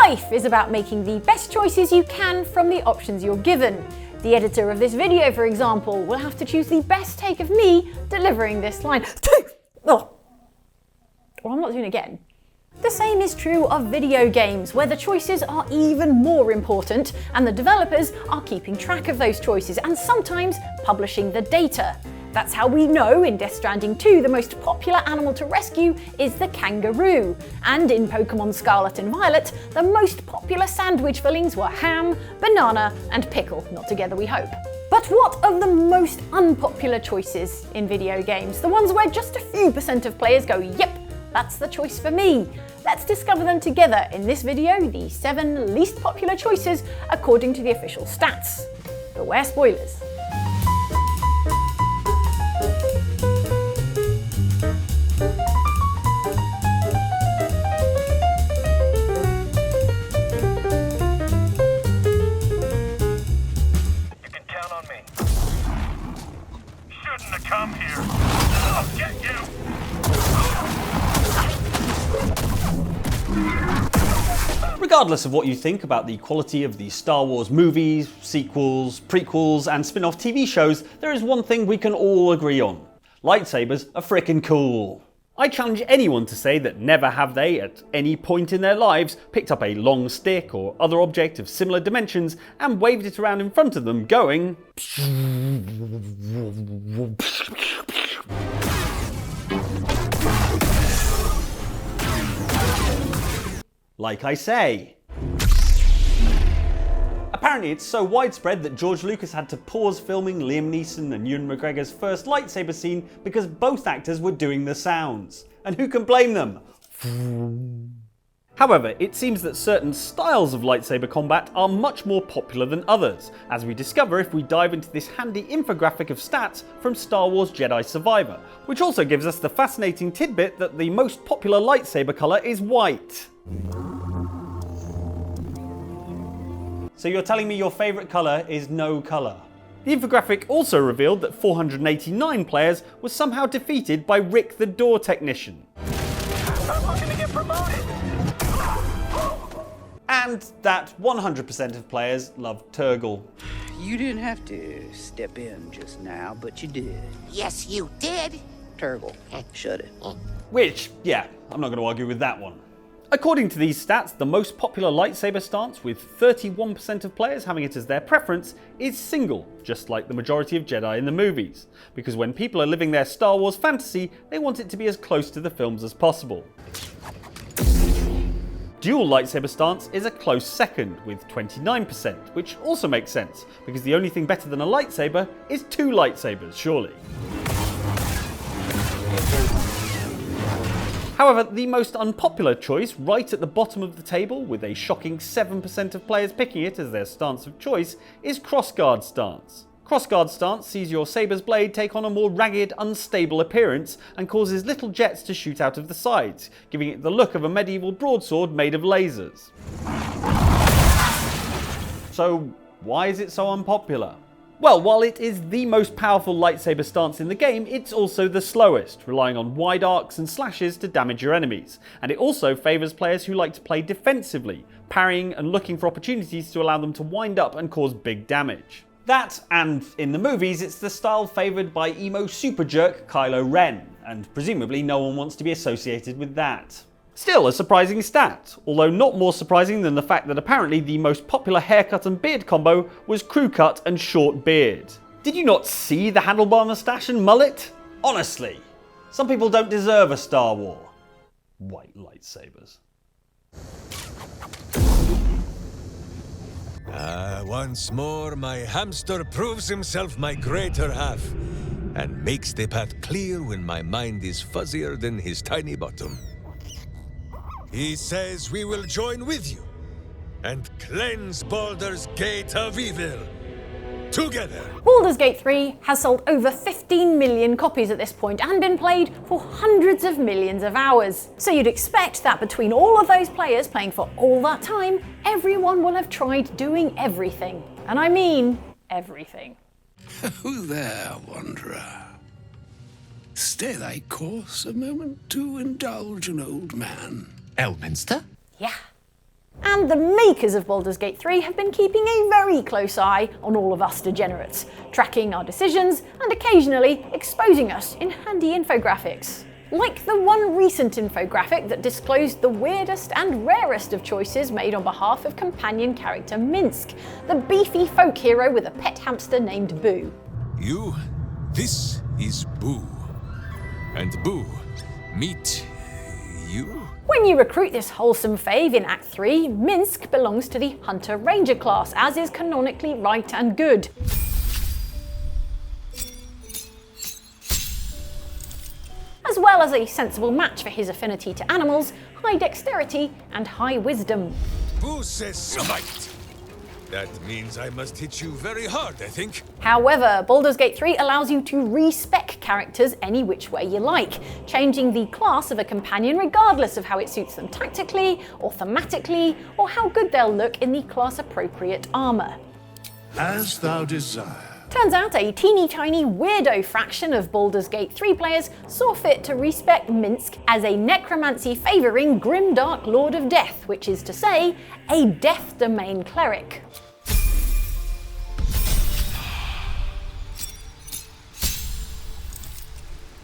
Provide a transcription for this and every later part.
Life is about making the best choices you can from the options you're given. The editor of this video, for example, will have to choose the best take of me delivering this line. Oh. Well, I'm not doing it again. The same is true of video games, where the choices are even more important, and the developers are keeping track of those choices and sometimes publishing the data. That's how we know in Death Stranding 2 the most popular animal to rescue is the kangaroo, and in Pokemon Scarlet and Violet the most popular sandwich fillings were ham, banana and pickle, not together we hope. But what of the most unpopular choices in video games? The ones where just a few % of players go, yep, that's the choice for me. Let's discover them together in this video, the 7 least popular choices according to the official stats. Beware spoilers. You can count on me. Shouldn't have come here. I'll get you. Regardless of what you think about the quality of the Star Wars movies, sequels, prequels and spin-off TV shows, there is one thing we can all agree on. Lightsabers are frickin' cool. I challenge anyone to say that never have they, at any point in their lives, picked up a long stick or other object of similar dimensions and waved it around in front of them going... Like I say. Apparently it's so widespread that George Lucas had to pause filming Liam Neeson and Ewan McGregor's first lightsaber scene because both actors were doing the sounds. And who can blame them? However, it seems that certain styles of lightsaber combat are much more popular than others, as we discover if we dive into this handy infographic of stats from Star Wars Jedi Survivor, which also gives us the fascinating tidbit that the most popular lightsaber colour is white. So you're telling me your favourite colour is no colour? The infographic also revealed that 489 players were somehow defeated by Rick the Door Technician. I'm looking to get promoted. And that 100% of players loved Turgle. You didn't have to step in just now, but you did. Yes, you did. Turgle, shut it. Which, yeah, I'm not going to argue with that one. According to these stats, the most popular lightsaber stance, with 31% of players having it as their preference, is single, just like the majority of Jedi in the movies. Because when people are living their Star Wars fantasy, they want it to be as close to the films as possible. Dual lightsaber stance is a close second, with 29%, which also makes sense, because the only thing better than a lightsaber is 2 lightsabers, surely. However, the most unpopular choice, right at the bottom of the table, with a shocking 7% of players picking it as their stance of choice, is crossguard stance. Crossguard stance sees your saber's blade take on a more ragged, unstable appearance and causes little jets to shoot out of the sides, giving it the look of a medieval broadsword made of lasers. So, why is it so unpopular? Well, while it is the most powerful lightsaber stance in the game, it's also the slowest, relying on wide arcs and slashes to damage your enemies, and it also favours players who like to play defensively, parrying and looking for opportunities to allow them to wind up and cause big damage. That, and in the movies, it's the style favoured by emo super jerk Kylo Ren, and presumably no one wants to be associated with that. Still a surprising stat, although not more surprising than the fact that apparently the most popular haircut and beard combo was crew cut and short beard. Did you not see the handlebar moustache and mullet? Honestly, some people don't deserve a Star War. White lightsabers. Once more my hamster proves himself my greater half, and makes the path clear when my mind is fuzzier than his tiny bottom. He says we will join with you and cleanse Baldur's Gate of Evil together. Baldur's Gate 3 has sold over 15 million copies at this point and been played for hundreds of millions of hours. So you'd expect that between all of those players playing for all that time, everyone will have tried doing everything. And I mean everything. Who there, wanderer? Stay thy course a moment to indulge an old man. Elminster? Yeah, And the makers of Baldur's Gate 3 have been keeping a very close eye on all of us degenerates, tracking our decisions and occasionally exposing us in handy infographics. Like the one recent infographic that disclosed the weirdest and rarest of choices made on behalf of companion character Minsk, the beefy folk hero with a pet hamster named Boo. This is Boo. And Boo, meet you? When you recruit this wholesome fave in Act 3, Minsk belongs to the Hunter Ranger class, as is canonically right and good. As well as a sensible match for his affinity to animals, high dexterity and high wisdom. Boo says smite. That means I must hit you very hard, I think. However, Baldur's Gate 3 allows you to respec characters any which way you like, changing the class of a companion regardless of how it suits them tactically or thematically, or how good they'll look in the class-appropriate armour. As thou desire. Turns out a teeny tiny weirdo fraction of Baldur's Gate 3 players saw fit to respec Minsk as a necromancy favouring grimdark Lord of Death, which is to say, a Death Domain cleric.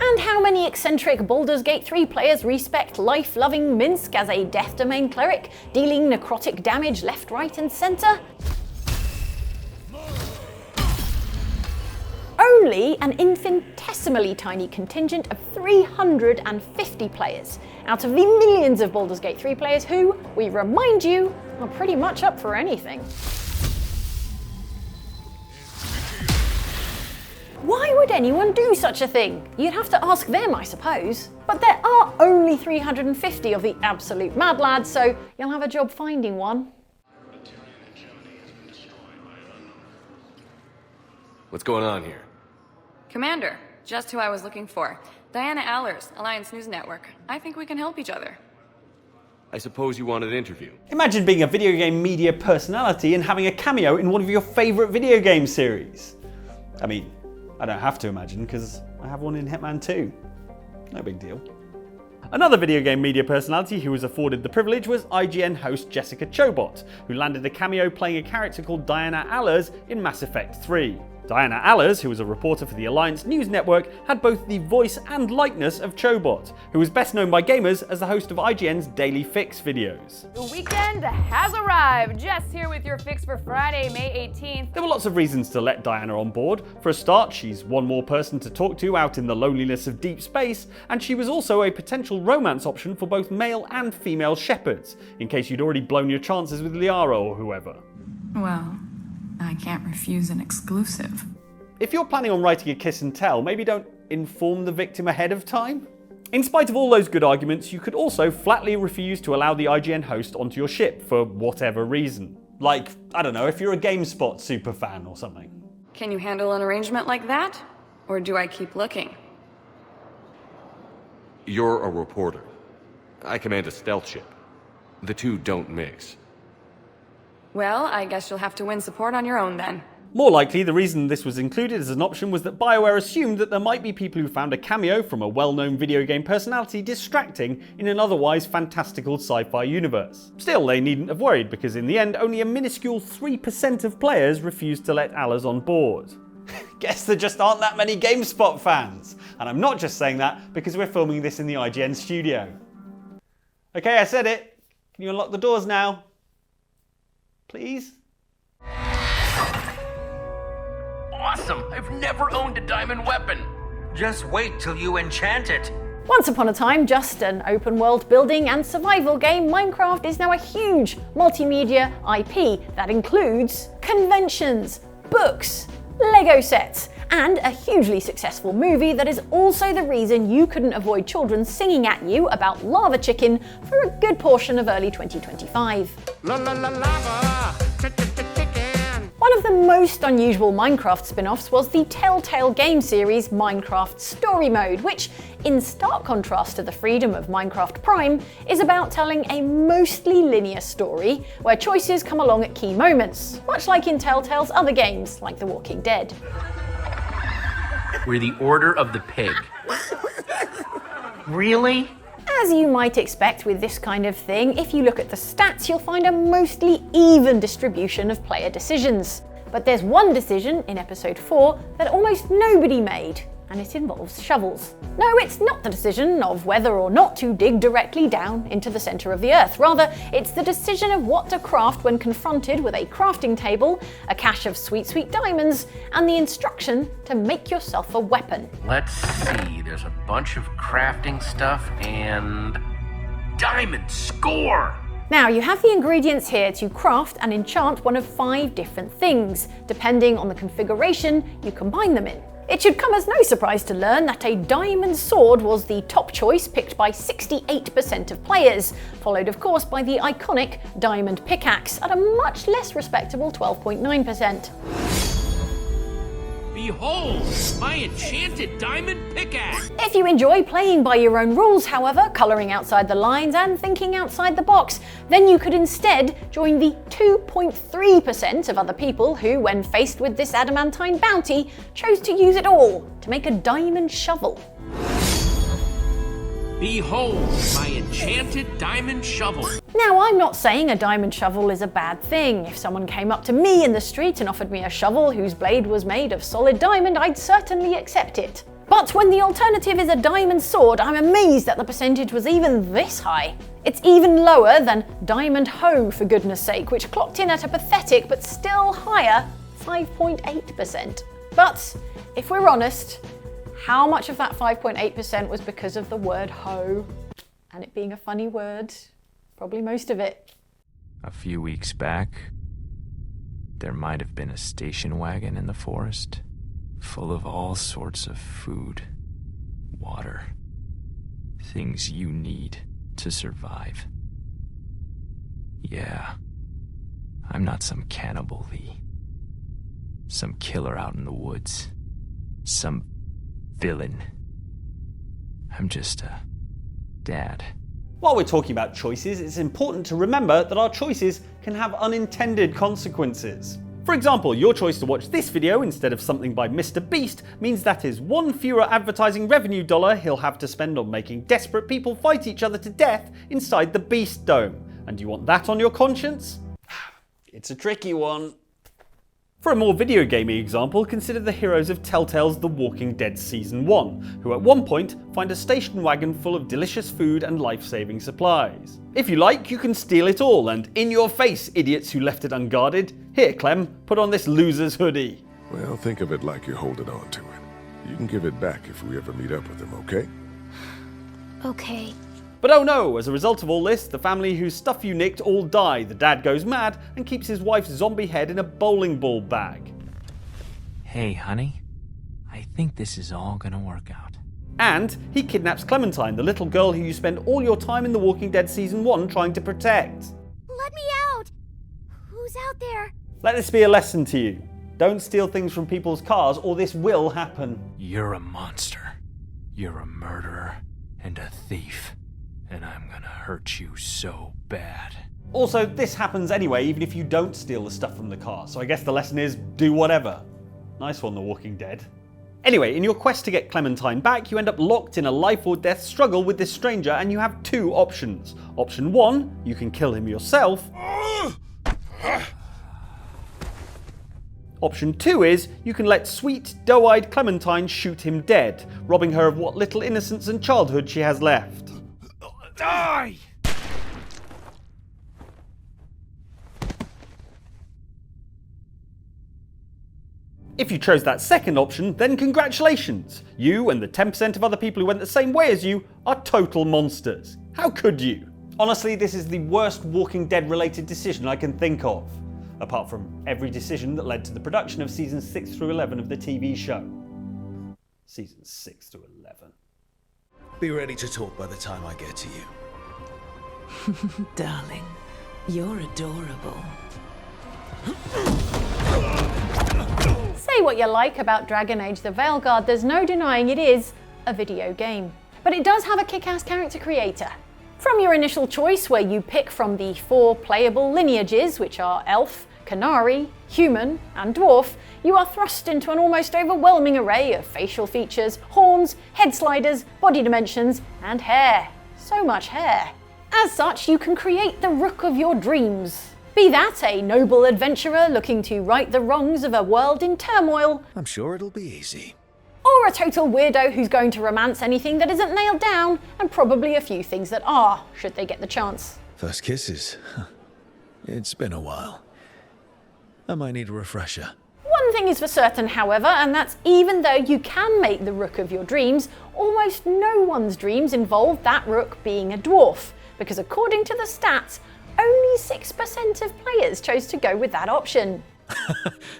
And how many eccentric Baldur's Gate 3 players respect life-loving Minsk as a Death Domain cleric, dealing necrotic damage left, right and centre? Only an infinitesimally tiny contingent of 350 players, out of the millions of Baldur's Gate 3 players who, we remind you, are pretty much up for anything. Why would anyone do such a thing? You'd have to ask them, I suppose. But there are only 350 of the absolute mad lads, so you'll have a job finding one. What's going on here? Commander, just who I was looking for. Diana Allers, Alliance News Network. I think we can help each other. I suppose you wanted an interview. Imagine being a video game media personality and having a cameo in one of your favourite video game series. I mean, I don't have to imagine because I have one in Hitman 2. No big deal. Another video game media personality who was afforded the privilege was IGN host Jessica Chobot, who landed a cameo playing a character called Diana Allers in Mass Effect 3. Diana Allers, who was a reporter for the Alliance News Network, had both the voice and likeness of Chobot, who was best known by gamers as the host of IGN's Daily Fix videos. The weekend has arrived. Jess here with your fix for Friday, May 18th. There were lots of reasons to let Diana on board. For a start, she's one more person to talk to out in the loneliness of deep space, and she was also a potential romance option for both male and female shepherds, in case you'd already blown your chances with Liara or whoever. Well, I can't refuse an exclusive. If you're planning on writing a kiss and tell, maybe don't inform the victim ahead of time. In spite of all those good arguments, you could also flatly refuse to allow the IGN host onto your ship for whatever reason. Like, I don't know, if you're a GameSpot superfan or something. Can you handle an arrangement like that? Or do I keep looking? You're a reporter. I command a stealth ship. The two don't mix. Well, I guess you'll have to win support on your own then. More likely, the reason this was included as an option was that BioWare assumed that there might be people who found a cameo from a well-known video game personality distracting in an otherwise fantastical sci-fi universe. Still, they needn't have worried, because in the end, only a minuscule 3% of players refused to let Allers on board. Guess there just aren't that many GameSpot fans. And I'm not just saying that because we're filming this in the IGN studio. Okay, I said it. Can you unlock the doors now? Please? Awesome! I've never owned a diamond weapon! Just wait till you enchant it. Once upon a time, just an open world building and survival game, Minecraft is now a huge multimedia IP that includes conventions, books, Lego sets, and a hugely successful movie that is also the reason you couldn't avoid children singing at you about lava chicken for a good portion of early 2025. One of the most unusual Minecraft spin-offs was the Telltale game series Minecraft Story Mode, which, in stark contrast to the freedom of Minecraft Prime, is about telling a mostly linear story where choices come along at key moments, much like in Telltale's other games, like The Walking Dead. We're the Order of the Pig. Really? As you might expect with this kind of thing, if you look at the stats, you'll find a mostly even distribution of player decisions. But there's one decision in episode 4 that almost nobody made, and it involves shovels. No, it's not the decision of whether or not to dig directly down into the center of the earth. Rather, it's the decision of what to craft when confronted with a crafting table, a cache of sweet, sweet diamonds, and the instruction to make yourself a weapon. Let's see, there's a bunch of crafting stuff and... diamond score! Now, you have the ingredients here to craft and enchant one of 5 different things. Depending on the configuration, you combine them in. It should come as no surprise to learn that a diamond sword was the top choice picked by 68% of players, followed of course by the iconic diamond pickaxe at a much less respectable 12.9%. Behold, my enchanted diamond pickaxe! If you enjoy playing by your own rules, however, colouring outside the lines and thinking outside the box, then you could instead join the 2.3% of other people who, when faced with this adamantine bounty, chose to use it all to make a diamond shovel. Behold, my enchanted diamond shovel. Now, I'm not saying a diamond shovel is a bad thing. If someone came up to me in the street and offered me a shovel whose blade was made of solid diamond, I'd certainly accept it. But when the alternative is a diamond sword, I'm amazed that the percentage was even this high. It's even lower than diamond hoe, for goodness sake, which clocked in at a pathetic but still higher 5.8%. But if we're honest, how much of that 5.8% was because of the word hoe and it being a funny word? Probably most of it. A few weeks back, there might have been a station wagon in the forest, full of all sorts of food, water, things you need to survive. Yeah, I'm not some cannibal, Lee. Some killer out in the woods. Some villain. I'm just a dad. While we're talking about choices, it's important to remember that our choices can have unintended consequences. For example, your choice to watch this video instead of something by Mr. Beast means that is one fewer advertising revenue dollar he'll have to spend on making desperate people fight each other to death inside the Beast Dome. And you want that on your conscience? It's a tricky one. For a more video gaming example, consider the heroes of Telltale's The Walking Dead Season 1, who at one point find a station wagon full of delicious food and life-saving supplies. If you like, you can steal it all, and in your face, idiots who left it unguarded. Here, Clem, put on this loser's hoodie. Well, think of it like you're holding on to it. You can give it back if we ever meet up with him, okay? Okay. But oh no, as a result of all this, the family whose stuff you nicked all die, the dad goes mad and keeps his wife's zombie head in a bowling ball bag. Hey, honey, I think this is all gonna work out. And he kidnaps Clementine, the little girl who you spend all your time in The Walking Dead Season 1 trying to protect. Let me out! Who's out there? Let this be a lesson to you. Don't steal things from people's cars or this will happen. You're a monster. You're a murderer and a thief. And I'm gonna hurt you so bad. Also, this happens anyway, even if you don't steal the stuff from the car, so I guess the lesson is do whatever. Nice one, The Walking Dead. Anyway, in your quest to get Clementine back, you end up locked in a life or death struggle with this stranger, and you have 2 options. Option 1, you can kill him yourself. Option 2 is, you can let sweet, doe-eyed Clementine shoot him dead, robbing her of what little innocence and childhood she has left. Die! If you chose that second option, then congratulations! You and the 10% of other people who went the same way as you are total monsters. How could you? Honestly, this is the worst Walking Dead related decision I can think of. Apart from every decision that led to the production of seasons 6 through 11 of the TV show. Seasons 6 to 11. Be ready to talk by the time I get to you. Darling, you're adorable. Say what you like about Dragon Age the Veilguard, there's no denying it is a video game. But it does have a kick-ass character creator. From your initial choice, where you pick from the 4 playable lineages, which are Elf, Canary, Human, and Dwarf, you are thrust into an almost overwhelming array of facial features, horns, head sliders, body dimensions, and hair. so much hair. As such, you can create the Rook of your dreams. Be that a noble adventurer looking to right the wrongs of a world in turmoil, I'm sure it'll be easy. or a total weirdo who's going to romance anything that isn't nailed down, and probably a few things that are, should they get the chance. First kisses. It's been a while. I might need a refresher. One thing is for certain, however, and that's even though you can make the Rook of your dreams, almost no one's dreams involve that Rook being a dwarf, because according to the stats, only 6% of players chose to go with that option.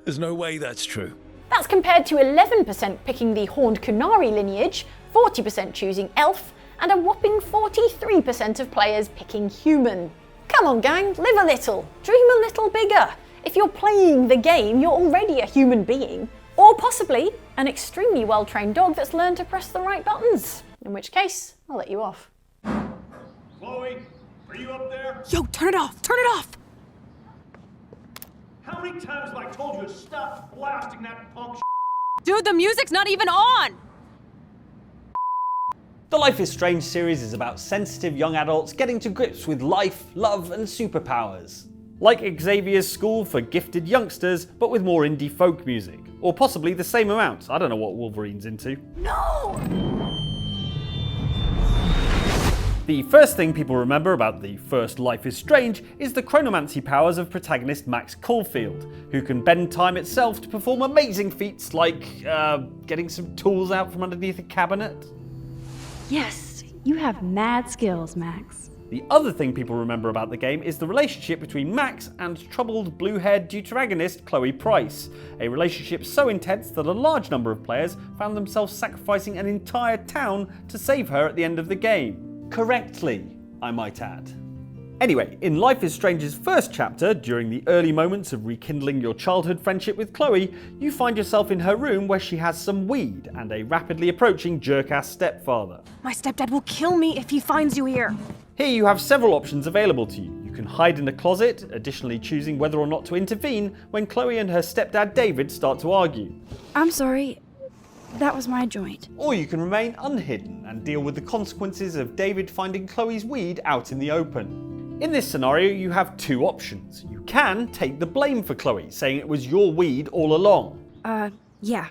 There's no way that's true. That's compared to 11% picking the Horned Kunari lineage, 40% choosing elf, and a whopping 43% of players picking human. Come on gang, live a little, dream a little bigger. If you're playing the game, you're already a human being, or possibly an extremely well-trained dog that's learned to press the right buttons, in which case, I'll let you off. Chloe, are you up there? Yo, turn it off! Turn it off! How many times have I told you to stop blasting that punk Dude, the music's not even on! The Life is Strange series is about sensitive young adults getting to grips with life, love, and superpowers. Like Xavier's School for gifted youngsters, but with more indie folk music. Or possibly the same amount. I don't know what Wolverine's into. No! The first thing people remember about the first Life is Strange is the chronomancy powers of protagonist Max Caulfield, who can bend time itself to perform amazing feats like getting some tools out from underneath a cabinet. Yes, you have mad skills, Max. The other thing people remember about the game is the relationship between Max and troubled blue-haired deuteragonist Chloe Price, a relationship so intense that a large number of players found themselves sacrificing an entire town to save her at the end of the game. Correctly, I might add. Anyway, in Life is Strange's first chapter, during the early moments of rekindling your childhood friendship with Chloe, you find yourself in her room where she has some weed and a rapidly approaching jerk-ass stepfather. My stepdad will kill me if he finds you here. Here you have several options available to you. You can hide in a closet, additionally choosing whether or not to intervene when Chloe and her stepdad David start to argue. I'm sorry, that was my joint. Or you can remain unhidden and deal with the consequences of David finding Chloe's weed out in the open. In this scenario, you have two options. You can take the blame for Chloe, saying it was your weed all along. Yeah,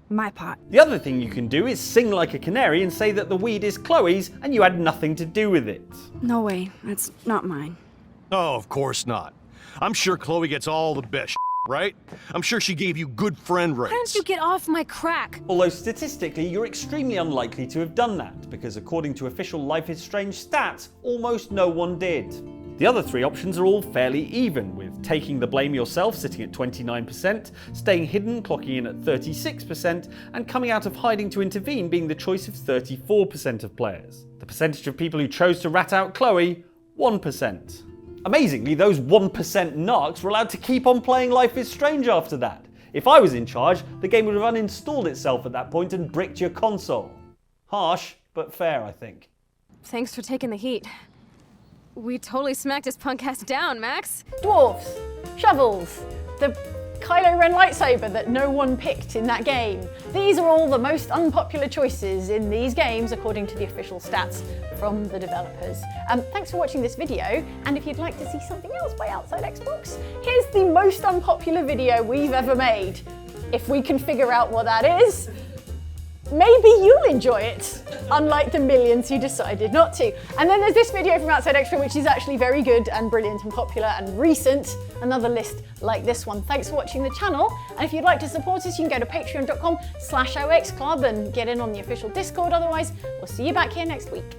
my pot. The other thing you can do is sing like a canary and say that the weed is Chloe's and you had nothing to do with it. No way, that's not mine. Oh, of course not. I'm sure Chloe gets all the best right? I'm sure she gave you good friend rates. Why don't you get off my crack? Although statistically, you're extremely unlikely to have done that, because according to official Life is Strange stats, almost no one did. The other three options are all fairly even, with taking the blame yourself sitting at 29%, staying hidden clocking in at 36%, and coming out of hiding to intervene being the choice of 34% of players. The percentage of people who chose to rat out Chloe, 1%. Amazingly, those 1% narcs were allowed to keep on playing Life is Strange after that. If I was in charge, the game would have uninstalled itself at that point and bricked your console. Harsh, but fair, I think. Thanks for taking the heat. We totally smacked his punk ass down, Max. Dwarves, shovels, the Kylo Ren lightsaber that no one picked in that game. These are all the most unpopular choices in these games according to the official stats from the developers. Thanks for watching this video, and if you'd like to see something else by Outside Xbox, here's the most unpopular video we've ever made. If we can figure out what that is, maybe you'll enjoy it, unlike the millions who decided not to. And then there's this video from Outside Extra, which is actually very good and brilliant and popular and recent. Another list like this one. Thanks for watching the channel. And if you'd like to support us, you can go to patreon.com/OXClub and get in on the official Discord. Otherwise, we'll see you back here next week.